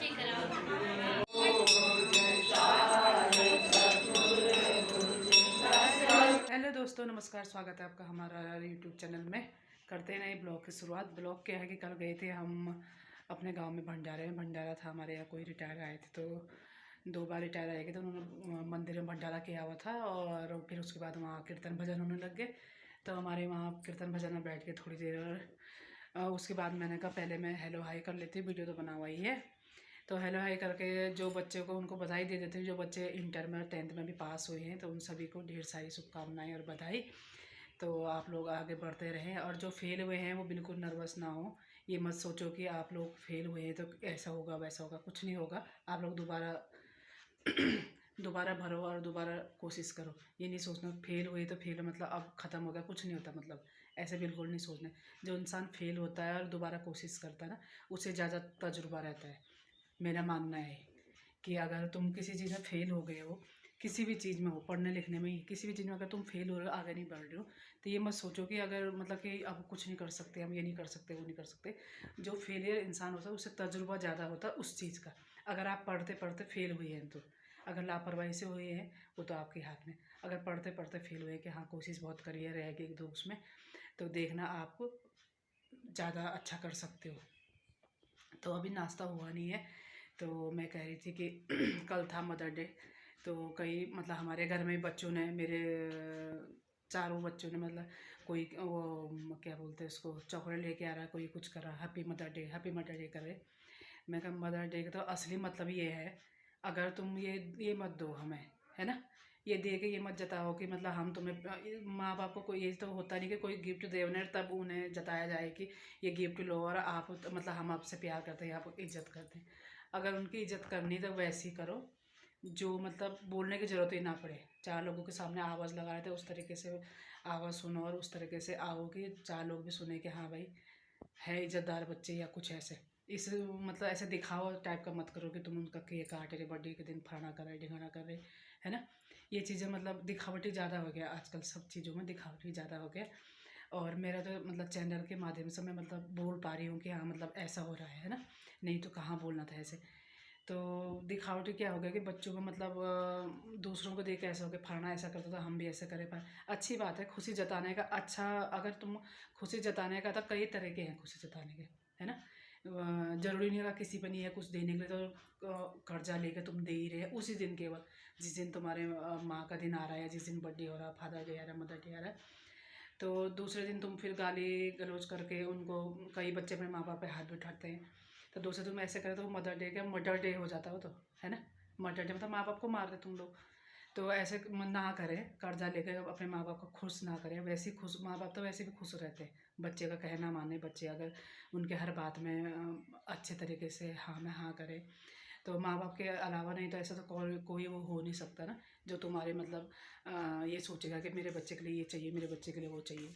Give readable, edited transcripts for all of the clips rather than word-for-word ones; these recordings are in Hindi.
हेलो दोस्तों, नमस्कार। स्वागत है आपका हमारा यूट्यूब चैनल में। करते हैं नए ब्लॉग की शुरुआत। ब्लॉग क्या है कि कल गए थे हम अपने गांव में भंडारा था। हमारे यहाँ कोई रिटायर आए थे, तो 2 बार रिटायर आए थे, तो उन्होंने मंदिर में भंडारा किया हुआ था और फिर उसके बाद वहाँ कीर्तन भजन होने लग गए। तो हमारे वहाँ कीर्तन भजन में बैठ के थोड़ी देर और उसके बाद मैंने कहा पहले मैं हेलो हाई कर लेती हूँ, वीडियो तो बना हुआ ही है। तो हेलो हाई करके जो बच्चे को उनको बधाई दे देते हैं। जो बच्चे इंटर में और 10th में भी पास हुए हैं, तो उन सभी को ढेर सारी शुभकामनाएं और बधाई। तो आप लोग आगे बढ़ते रहें, और जो फेल हुए हैं वो बिल्कुल नर्वस ना हो। ये मत सोचो कि आप लोग फेल हुए हैं तो ऐसा होगा वैसा होगा, कुछ नहीं होगा। आप लोग दोबारा दोबारा भरो और दोबारा कोशिश करो। ये नहीं सोचना फेल हुए तो फेल मतलब अब ख़त्म हो गया, कुछ नहीं होता। मतलब ऐसे बिल्कुल नहीं सोचना। जो इंसान फेल होता है और दोबारा कोशिश करता है ना, उसे ज़्यादा तजुर्बा रहता है। मेरा मानना है कि अगर तुम किसी चीज़ में फेल हो गए हो, किसी भी चीज़ में हो, पढ़ने लिखने में ही किसी भी चीज़ में अगर तुम फेल हो रहे हो, आगे नहीं बढ़ रहे हो, तो ये मत सोचो कि अगर मतलब कि अब कुछ नहीं कर सकते, हम ये नहीं कर सकते, वो नहीं कर सकते। जो फेलियर इंसान होता है उससे तजुर्बा ज़्यादा होता है उस चीज़ का। अगर आप पढ़ते पढ़ते फेल हुए हैं, तो अगर लापरवाही से हुए हैं वो तो आपके हाथ में। अगर पढ़ते पढ़ते फेल हुए कि हाँ कोशिश बहुत करी है, रह गई एक दो उसमें, तो देखना आप ज़्यादा अच्छा कर सकते हो। तो अभी नाश्ता हुआ नहीं है, तो मैं कह रही थी कि कल था मदर डे। तो कई मतलब हमारे घर में बच्चों ने, मेरे चारों बच्चों ने, मतलब कोई वो क्या बोलते हैं उसको, चॉकलेट लेके आ रहा है, कोई कुछ कर रहा है, हैप्पी मदर डे करे। मैं कहा मदर डे का तो असली मतलब ये है, अगर तुम ये मत दो हमें, है ना, ये दे के ये मत जताओ कि मतलब हम तुम्हें, माँ बाप को कोई ये तो होता नहीं कि कोई गिफ्ट दे उन्हें तब उन्हें जताया जाए कि ये गिफ्ट लो और आप मतलब हम आपसे प्यार करते हैं, आपको इज्जत करते हैं। अगर उनकी इज्जत करनी तो वैसी करो जो मतलब बोलने की ज़रूरत ही ना पड़े। 4 लोगों के सामने आवाज़ लगा रहे थे, उस तरीके से आवाज़ सुनो और उस तरीके से आओ कि 4 लोग भी सुने कि हाँ भाई है इज़्ज़तदार बच्चे, या कुछ ऐसे। इस मतलब ऐसे दिखावा टाइप का मत करो कि तुम उनका केक काट रहे, बर्थडे के दिन फलाना कर रहे, ढिंगाना कर रहे, है ना। ये चीज़ें मतलब दिखावटी ज़्यादा हो गया आजकल, सब चीज़ों में दिखावटी ज़्यादा हो गया। और मेरा तो मतलब चैनल के माध्यम से मैं मतलब बोल पा रही हूँ कि हाँ मतलब ऐसा हो रहा है ना, नहीं तो कहाँ बोलना था ऐसे। तो दिखावटी क्या हो गया कि बच्चों को मतलब दूसरों को देख के ऐसा हो गया, फलाना ऐसा करता था हम भी ऐसे करें। पर अच्छी बात है खुशी जताने का। अच्छा, अगर तुम खुशी जताने का, तो कई तरह के हैं खुशी जताने के, है ना। ज़रूरी नहीं होगा किसी पर नहीं है कुछ देने के लिए तो कर्जा लेके तुम दे ही रहे उसी दिन, केवल जिस दिन तुम्हारे माँ का दिन आ रहा है, जिस दिन बर्थडे हो रहा है, फादर डे आ रहा है, मदर डे आ रहा है, तो दूसरे दिन तुम फिर गाली गलौज करके उनको, कई बच्चे अपने माँ बाप पे हाथ भी उठाते हैं। तो दूसरे तुम ऐसे करो तो मदर डे का मर्डर डे हो जाता हो, तो है ना। मर्डर डे मतलब माँ बाप को मार दे तुम लोग। तो ऐसे ना करें, कर्जा लेकर अपने माँ बाप को खुश ना करें। वैसे ही खुश माँ बाप तो वैसे भी खुश रहते हैं, बच्चे का कहना माने। बच्चे अगर उनके हर बात में अच्छे तरीके से हाँ में हाँ करें, तो माँ बाप के अलावा नहीं तो ऐसा तो कोई वो हो नहीं सकता ना, जो तुम्हारे मतलब ये सोचेगा कि मेरे बच्चे के लिए ये चाहिए, मेरे बच्चे के लिए वो चाहिए।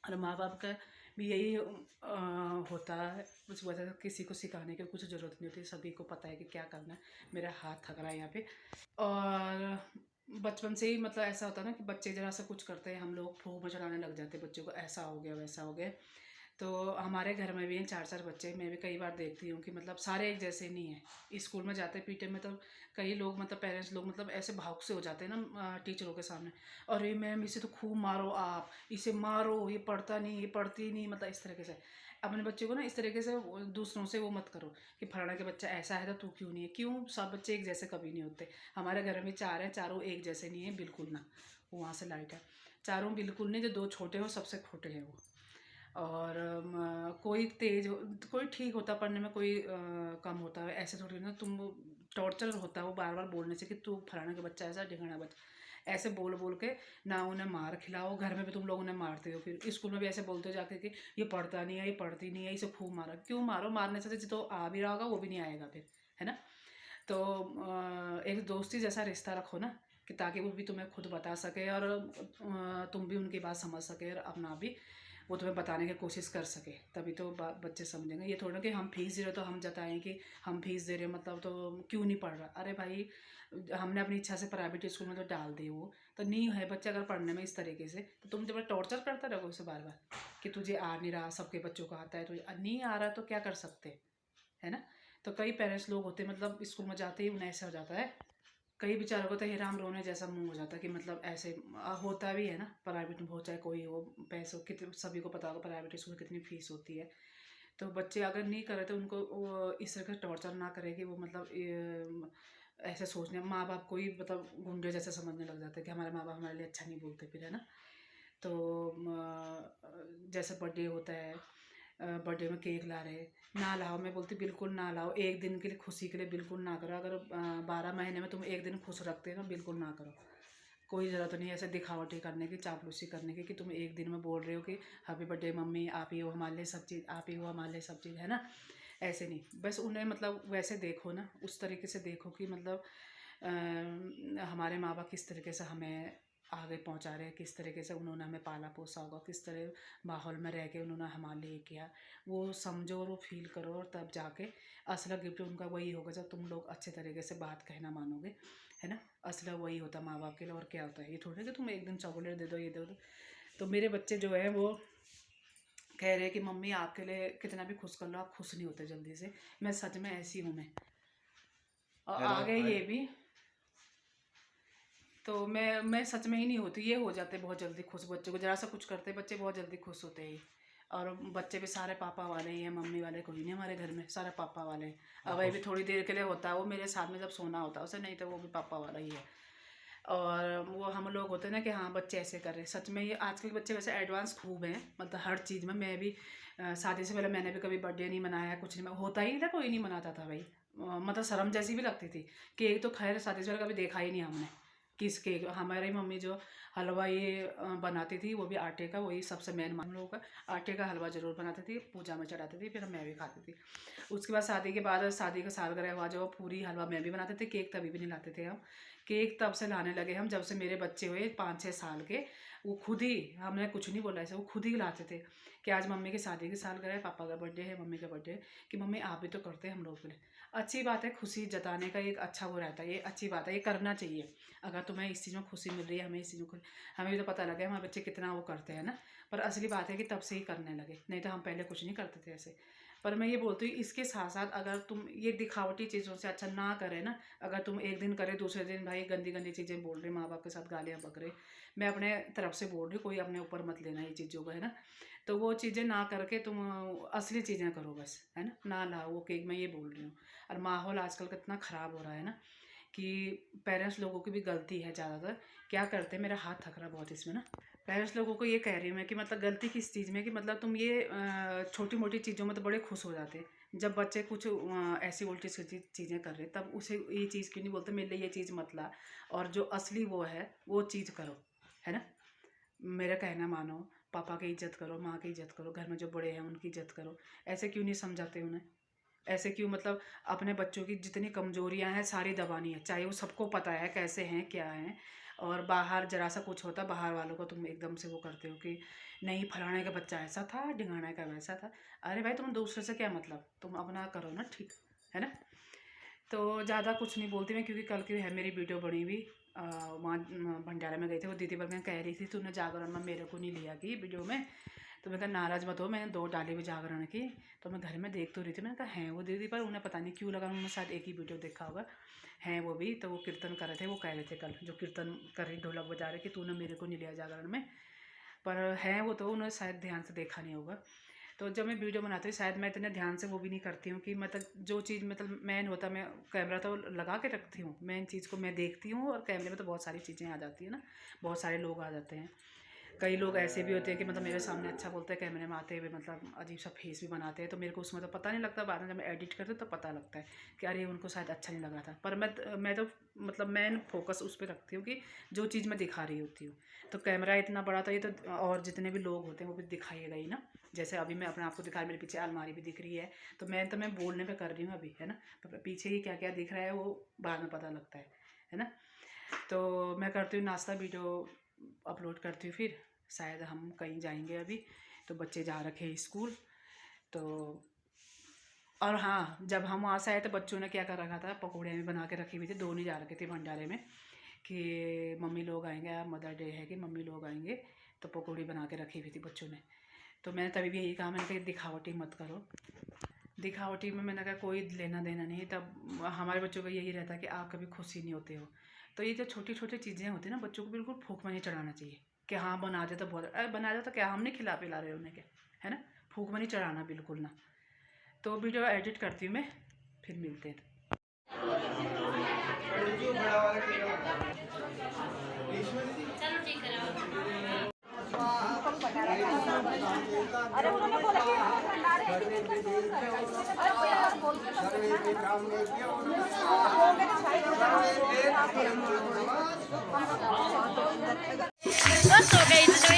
और माँ बाप का भी यही होता है। उस वजह से किसी को सिखाने की कुछ ज़रूरत नहीं होती, सभी को पता है कि क्या करना है। मेरा हाथ थक रहा है यहाँ पे। और बचपन से ही मतलब ऐसा होता है ना कि बच्चे जरा सा कुछ करते हैं, हम लोग फूंक में चढ़ाने लग जाते हैं बच्चों को, ऐसा हो गया वैसा हो गया। तो हमारे घर में भी हैं 4-4 बच्चे। मैं भी कई बार देखती हूँ कि मतलब सारे एक जैसे नहीं हैं। स्कूल में जाते पीटे में तो कई लोग मतलब पेरेंट्स लोग मतलब ऐसे भावुक से हो जाते हैं ना टीचरों के सामने, अरे मैम इसे तो खूब मारो, आप इसे मारो, ये पढ़ता नहीं, ये पढ़ती नहीं, मतलब इस तरीके से। अपने बच्चे को ना इस तरीके से दूसरों से वो मत करो कि फलाना के बच्चा ऐसा है तो तू क्यों नहीं है। क्यों, सब बच्चे एक जैसे कभी नहीं होते। हमारे घर में 4 हैं, चारों एक जैसे नहीं है, बिल्कुल ना। वहाँ से लाइट है, चारों बिल्कुल नहीं। जो 2 छोटे हो सबसे खोटे हैं वो। और कोई तेज हो, कोई ठीक होता पढ़ने में, कोई कम होता है, ऐसे थोड़ी ना। तुम टॉर्चर होता है वो बार बार बोलने से कि तू फलाना का बच्चा ऐसा, ढिंगाना बच्चा, ऐसे बोल बोल के ना उन्हें मार खिलाओ। घर में भी तुम लोग उन्हें मारते हो, फिर स्कूल में भी ऐसे बोलते हो जाके कि ये पढ़ता नहीं है, ये पढ़ती नहीं है, इसे खूब मारा। क्यों मारो, मारने से तो आ भी रहा होगा वो भी नहीं आएगा फिर, है ना। तो एक दोस्ती जैसा रिश्ता रखो ना, कि ताकि वो भी तुम्हें खुद बता सके और तुम भी उनकी बात समझ सके, और अपना भी वो तुम्हें बताने की कोशिश कर सके, तभी तो बच्चे समझेंगे। ये थोड़ा कि हम फीस दे रहे तो हम जताएं कि हम फीस दे रहे हैं मतलब तो क्यों नहीं पढ़ रहा। अरे भाई, हमने अपनी इच्छा से प्राइवेट स्कूल में तो डाल दिए, वो तो नहीं है बच्चा अगर पढ़ने में इस तरीके से, तो तुम जब टॉर्चर करता रहोगे उसे बार बार कि तुझे आ नहीं रहा, सबके बच्चों को आता है, तुझे नहीं आ रहा, तो क्या कर सकते, है ना। तो कई पेरेंट्स लोग होते हैं मतलब स्कूल में जाते ही उन्हें ऐसा हो जाता है, कई बेचारों को तो हिराम रोने जैसा मुंह हो जाता है कि मतलब ऐसे होता भी है ना। प्राइवेट में हो चाहे कोई हो, पैसों कितने सभी को पता होगा प्राइवेट स्कूल में कितनी फीस होती है। तो बच्चे अगर नहीं करे तो उनको वो इस तरह का टॉर्चर ना करे कि वो मतलब ऐसे सोचने, माँ बाप को ही मतलब गुंडे जैसे समझने लग जाते हैं कि हमारे माँ बाप हमारे लिए अच्छा नहीं बोलते फिर, है ना। तो जैसे बर्थडे होता है, बर्थडे में केक ला रहे, ना लाओ, मैं बोलती बिल्कुल ना लाओ। एक दिन के लिए खुशी के लिए बिल्कुल ना करो। अगर 12 महीने में तुम एक दिन खुश रखते हो ना, बिल्कुल ना करो। कोई ज़रूरत नहीं है ऐसे दिखावटी करने की, चापलूसी करने की कि तुम एक दिन में बोल रहे हो कि हैप्पी बर्थडे मम्मी, आप ही हो हमारे लिए सब चीज़, आप ही हो हमारे लिए सब चीज़, है ना। ऐसे नहीं, बस उन्हें मतलब वैसे देखो ना, उस तरीके से देखो कि मतलब हमारे माँ बाप किस तरीके से हमें आगे पहुंचा रहे हैं, किस तरीके से उन्होंने हमें पाला पोसा होगा, किस तरह माहौल में रह के उन्होंने हमारे लिए किया, वो समझो और वो फील करो। और तब जाके असला गिफ्ट उनका वही होगा जब तुम लोग अच्छे तरीके से बात कहना मानोगे, है ना। असला वही होता माँ बाप के लिए। और क्या होता है, ये थोड़ी कि तुम एक दिन चॉकलेट दे दो, ये दे दो। तो मेरे बच्चे जो है वो कह रहे हैं कि मम्मी आपके लिए कितना भी खुश कर लो, आप खुश नहीं होते जल्दी से। मैं सच में ऐसी हूँ मैं, और आगे ये भी। तो मैं सच में ही नहीं होती, ये हो जाते बहुत जल्दी खुश। बच्चों को जरा सा कुछ करते बच्चे बहुत जल्दी खुश होते हैं। और बच्चे भी सारे पापा वाले ही हैं, मम्मी वाले कोई नहीं हमारे घर में, सारे पापा वाले हैं। अब वही भी थोड़ी देर के लिए होता है वो मेरे साथ में जब सोना होता है उसे, नहीं तो वो भी पापा वाला ही है। और वो हम लोग होते हैं ना कि हाँ बच्चे ऐसे कर रहे हैं। सच में ये आजकल के बच्चे वैसे एडवांस खूब हैं, मतलब हर चीज़ में। मैं भी शादी से पहले मैंने भी कभी बर्थडे नहीं मनाया, कुछ नहीं होता ही नहीं था, कोई नहीं मनाता था भाई। मतलब शर्म जैसी भी लगती थी। केक तो खैर शादी से पहले कभी देखा ही नहीं हमने। किस केक, हमारी मम्मी जो हलवा ये बनाती थी वो भी आटे का, वही सबसे मेन हम लोगों का आटे का हलवा ज़रूर बनाती थी, पूजा में चढ़ाती थी, फिर मैं भी खाती थी। उसके बाद शादी के बाद, शादी का सालगिरह हुआ जो, पूरी हलवा मैं भी बनाते थे। केक तभी भी नहीं लाते थे हम, केक तब से लाने लगे हम जब से मेरे बच्चे हुए 5-6 साल के। वो खुद ही, हमने कुछ नहीं बोला ऐसे, वो खुद ही लाते थे कि आज मम्मी की शादी की सालगिरह है, पापा का बर्थडे है, मम्मी का बर्थडे है, कि मम्मी आप भी तो करते हैं हम लोग के लिए। अच्छी बात है, खुशी जताने का एक अच्छा वो रहता है, ये अच्छी बात है, ये करना चाहिए। अगर तुम्हें इस चीज़ में खुशी मिल रही है, हमें इस चीज़ में हमें भी तो पता लगे हमारे बच्चे कितना वो करते हैं ना। पर असली बात है कि तब से ही करने लगे, नहीं तो हम पहले कुछ नहीं करते थे ऐसे। पर मैं ये बोलती हूँ इसके साथ साथ अगर तुम ये दिखावटी चीज़ों से अच्छा ना करे ना, अगर तुम एक दिन करे दूसरे दिन भाई गंदी गंदी चीज़ें बोल रहे, माँ बाप के साथ गालियाँ बक रहे, मैं अपने तरफ से बोल रही हूँ, कोई अपने ऊपर मत लेना ये चीज़ों को, है ना। तो वो चीज़ें ना करके तुम असली चीज़ें करो बस, है ना, ना लाओ वो केक, मैं ये बोल रही हूँ। और माहौल आजकल कितना ख़राब हो रहा है ना, कि पेरेंट्स लोगों की भी गलती है ज़्यादातर। क्या करते हैं, मेरा हाथ थक रहा बहुत इसमें ना। पेरेंट्स लोगों को ये कह रही हूँ मैं कि मतलब गलती किस चीज़ में, कि मतलब तुम ये छोटी मोटी चीज़ों में तो बड़े खुश हो जाते हैं। जब बच्चे कुछ ऐसी उल्टी सीधी चीज़ें कर रहे हैं तब उसे ये चीज़ क्यों नहीं बोलते मेरे लिए ये चीज़ मत ला, और जो असली वो है वो चीज़ करो, है ना। मेरा कहना मानो, पापा की इज्जत करो, माँ की इज्जत करो, घर में जो बड़े हैं उनकी इज्जत करो। ऐसे क्यों नहीं समझाते उन्हें, ऐसे क्यों मतलब अपने बच्चों की जितनी कमजोरियां हैं सारी दबानी है, चाहे वो सबको पता है कैसे हैं क्या हैं। और बाहर जरा सा कुछ होता बाहर वालों को तुम एकदम से वो करते हो कि नहीं फलाने का बच्चा ऐसा था, ढिंगाने का वैसा था। अरे भाई तुम दूसरे से क्या मतलब, तुम अपना करो ना, ठीक है ना। तो ज़्यादा कुछ नहीं बोलती मैं, क्योंकि कल की है मेरी वीडियो बनी हुई। वहाँ भंडारा में गए थे, वो दीदी बहन कह रही थी तूने जागरण में मेरे को नहीं लिया कि वीडियो में। तो मैं कहा नाराज़ मत हो, मैंने 2 डाली हुई जागरण की। तो मैं घर में देख तो रही थी, मैंने कहा हैं वो दीदी, पर उन्हें पता नहीं क्यों लगा, उन्होंने शायद एक ही वीडियो देखा होगा। हैं वो भी, तो वो कीर्तन कर रहे थे, वो कह रहे थे कल जो कीर्तन कर रही ढोलक बजा रहे कि तूने मेरे को नहीं लिया जागरण में। पर हैं वो तो उन्होंने शायद ध्यान से देखा नहीं होगा। तो जब मैं वीडियो बनाती हूँ शायद मैं इतने ध्यान से वो भी नहीं करती हूँ कि मतलब जो चीज़ मतलब मेन होता, मैं कैमरा तो लगा के रखती हूँ, मेन चीज़ को मैं देखती हूँ, और कैमरे में तो बहुत सारी चीज़ें आ जाती है ना, बहुत सारे लोग आ जाते हैं। कई लोग ऐसे भी होते हैं कि मतलब मेरे सामने अच्छा बोलते हैं, कैमरे में आते हुए मतलब अजीब सा फेस भी बनाते हैं, तो मेरे को उसमें तो पता नहीं लगता, बाद में जब मैं एडिट करती हूँ तो पता लगता है कि अरे उनको शायद अच्छा नहीं लग रहा था। पर मैं तो मतलब मैं फोकस उस पर रखती हूँ कि जो चीज़ मैं दिखा रही होती हूँ। तो कैमरा इतना बड़ा था ये, तो और जितने भी लोग होते हैं वो भी दिखाइएगा ही ना। जैसे अभी मैं अपने आप को दिखा, मेरे पीछे अलमारी भी दिख रही है, तो मैं बोलने पे कर रही हूँ अभी, है ना। तो पीछे ही क्या क्या दिख रहा है वो बाद में पता लगता है ना। तो मैं करती हूँ नाश्ता, वीडियो अपलोड करती हूँ, फिर शायद हम कहीं जाएंगे अभी, तो बच्चे जा रखे हैं स्कूल। तो और हाँ, जब हम वहाँ से आए तो बच्चों ने क्या कर रखा था, पकौड़े भी बना के रखी हुई थी, दो नहीं जा रखे थे भंडारे में कि मम्मी लोग आएंगे, मदर डे है कि मम्मी लोग आएंगे, तो पकौड़ी बना के रखी हुई थी बच्चों ने। तो मैंने तभी भी यही कहा, मैंने कहा दिखावटी मत करो, दिखावटी में मैंने कहा कोई लेना देना नहीं। तब हमारे बच्चों का यही रहता है कि आप कभी खुश ही नहीं होते हो। तो ये जो छोटी छोटी चीज़ें होती हैं ना, बच्चों को बिल्कुल फूक में नहीं चढ़ाना चाहिए कि हाँ बना दे तो बहुत, अरे बना दे तो क्या हम नहीं खिला पिला रहे उन्हें, क्या है ना, फूक में नहीं चढ़ाना बिल्कुल ना। तो वीडियो एडिट करती हूँ मैं, फिर मिलते हैं। अरे उन्होंने बोला कि भंडारे सो गई तो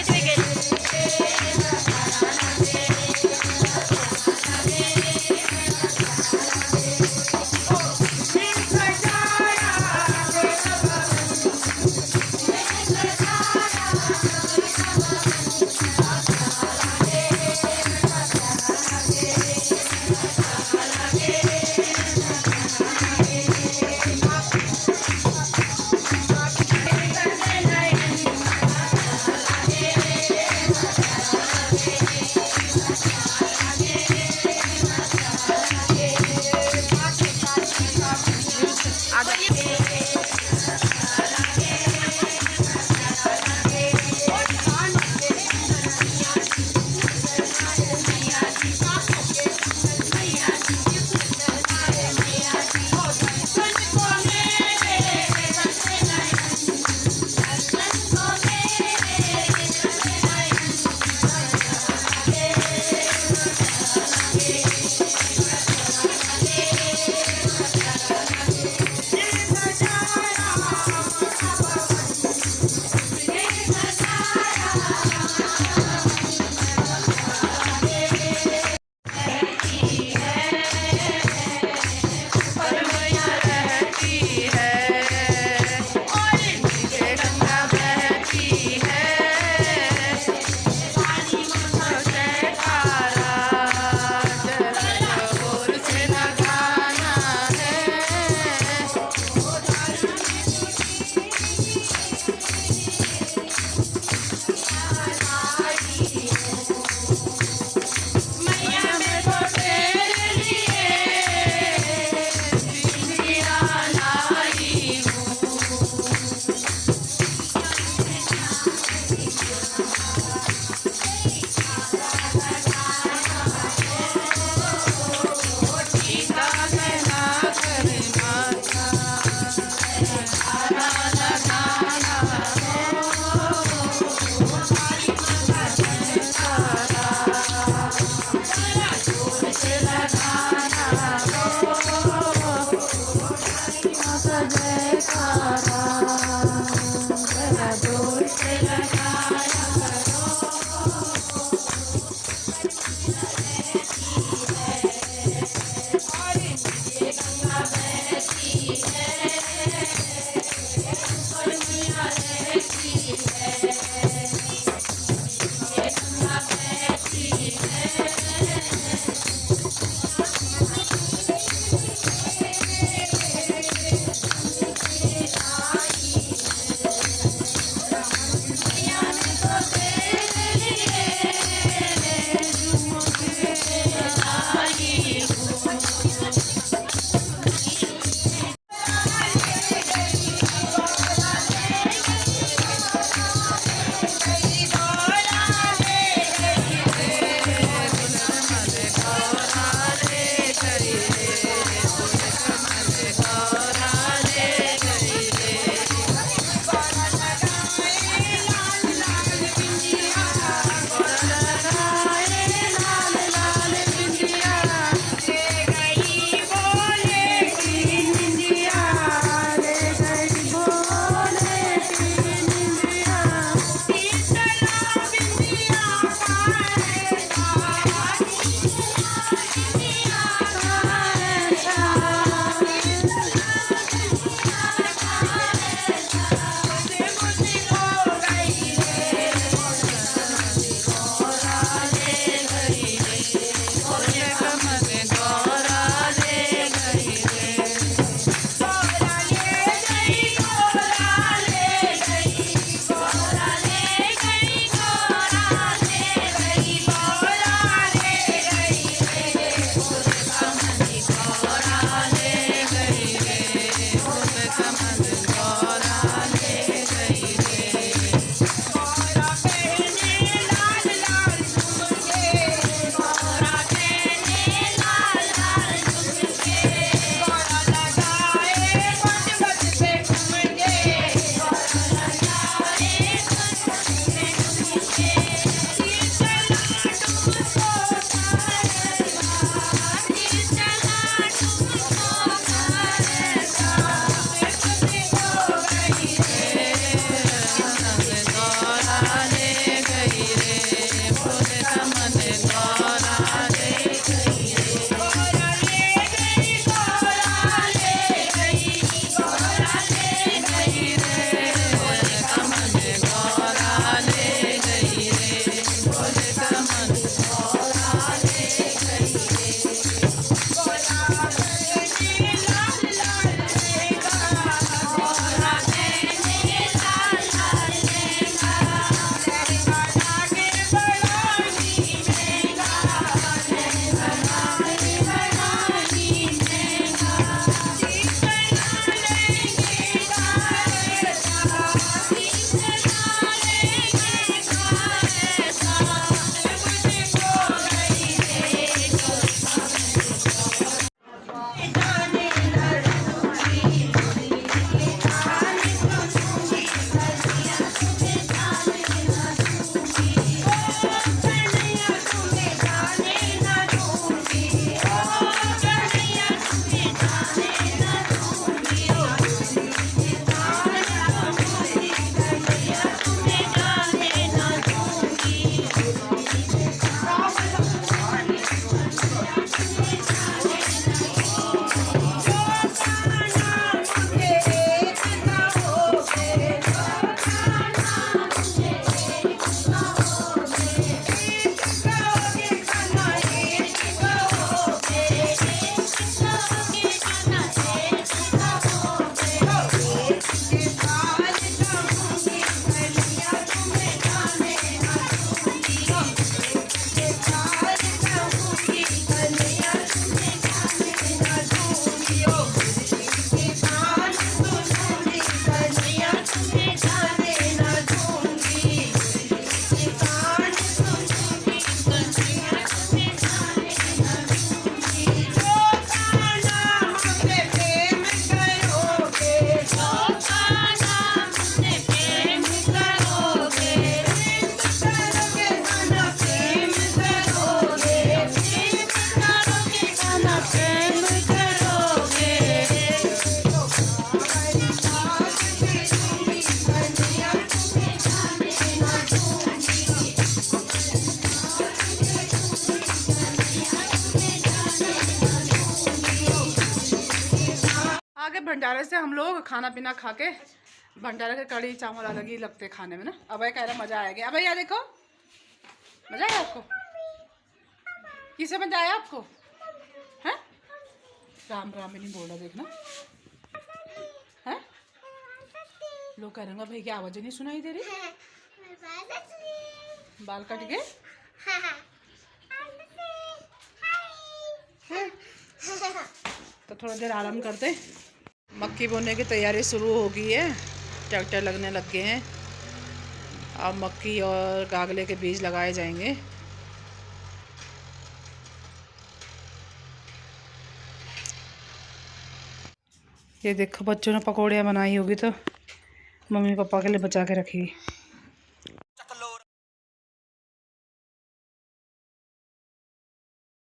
तुम करोगे। आगे भंडारे से हम लोग खाना पीना खा के, भंडारे के कड़ी चावल अलग ही लगते खाने में ना। अब कह रहा मजा आएगा। अब यार देखो मजा आया आपको, किसे मजा आया आपको? हैं राम राम भी नहीं बोल रहा, देखना है। लोग कह रहे भाई की आवाज नहीं सुनाई दे रही, बाल कट गए। तो थोड़ा देर आराम करते। मक्की बोने की तैयारी शुरू हो गई है, ट्रैक्टर लगने लग गए हैं। अब मक्की और गागले के बीज लगाए जाएंगे। ये देखो बच्चों ने पकौड़ियाँ बनाई होगी तो मम्मी पापा के लिए बचा के रखी।